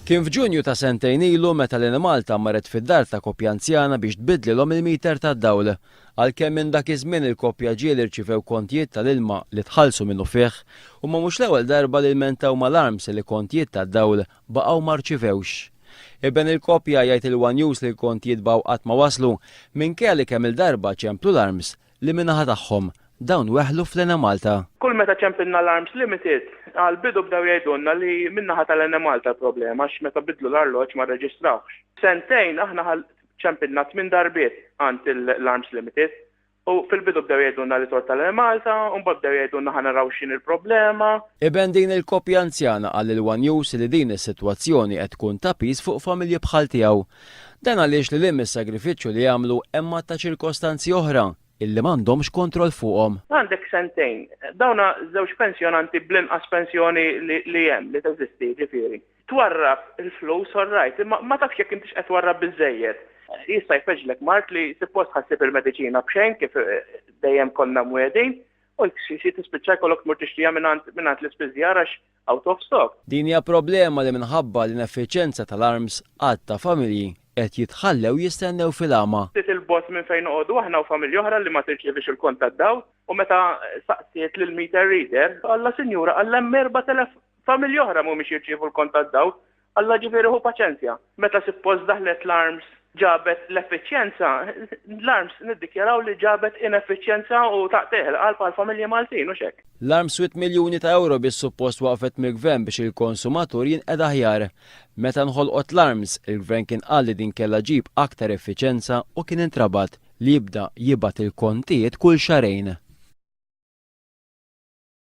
Kien f'Ġunju ta' sentejn ilu meta Lena Malta marret fid-dar ta' koppja anzjana biex tbiddlilhom il-meter tad-dawl. Għalkemm minn dak iż-żmien il-koppja ġieli rċivew kontijiet tal-ilma li tħallsu minnu fih u mhux l-ewwel darba li lmentaw mal-Arms li kontijiet tad-dawl baqgħu ma rċivewx. Ibben il-koppja jgħid il-One News li l-kontijiet baqgħu qatt ma waslu minkejja li kemm il-darba ċemplu l-Arms li min-naħa tagħhom dawn weħlu f'Lena Malta. Kull meta ċempilna l-Arms Limited, għal-bidu bdew jgħidulna li minnaħa tal-Lena Malta problema għax meta bidlu l-arloġġ ma rreġistrawx. Sentejn aħna ċempilna 8 darbiet għand l-Arms Limited u fil-bidu bdew jgħidulna li tort tal-Lena Malta u mbagħad bdew jgħidulna ħa naraw x'in il-problema. Ibben din il-koppja anzjana għal il-One News li din is-sitwazzjoni qed tkun ta' pis fuq familji bħal tiegħu. Dan għaliex li lim is-sagrifiċċju li jagħmlu hemm ta' ċirkostanzi oħra illi m'għandhomx kontroll fuqhom. Għandek sentejn, dawna żewġ pensjonanti bl-inqas pensjoni li hemm li teżisti ġifieri. Twarrab il-flus orrajt, ma tafx jekk intix qed twarrab biżejjed. Jista' jfeġlek mart li suppost ħassib il-mediċina b'xejn kif dejjem konna mwedin u xi tispiċċa jkollok tmur tixtrija mingħand l-ispiżjar għax out of stock. Din hija problema li minħabba l-ineffiċjenza tal-Arms għad ta' familji qed jitħallew jistennew fil-għama. Il-bot minn fejn noqogħdu aħna u familja oħra li ma tirċievix il-kont tad-dawl u meta saqsiet lil meter reader, alla sinjura alla 4,000 familja oħra mhumiex jirċievu l-kont tad-dawl, alla ġifieri hu paċenzja. Meta suppost daħlet l-Arms ġabet l-effiċjenza, l-Arms niddikjaraw li ġabet ineffiċjenza u taqteħ qalb għall-familja Maltin u xek. L-Arms wit miljuni ta' euro bis-suppost waqfet mill-gvern biex il-konsumatur jinqed aħjar. Meta nħolqot l-Arms, il-gvern kien qal li din kellha ġib aktar effiċjenza u kien intrabat li jibda jibgħat il-kontijiet kull xarejn.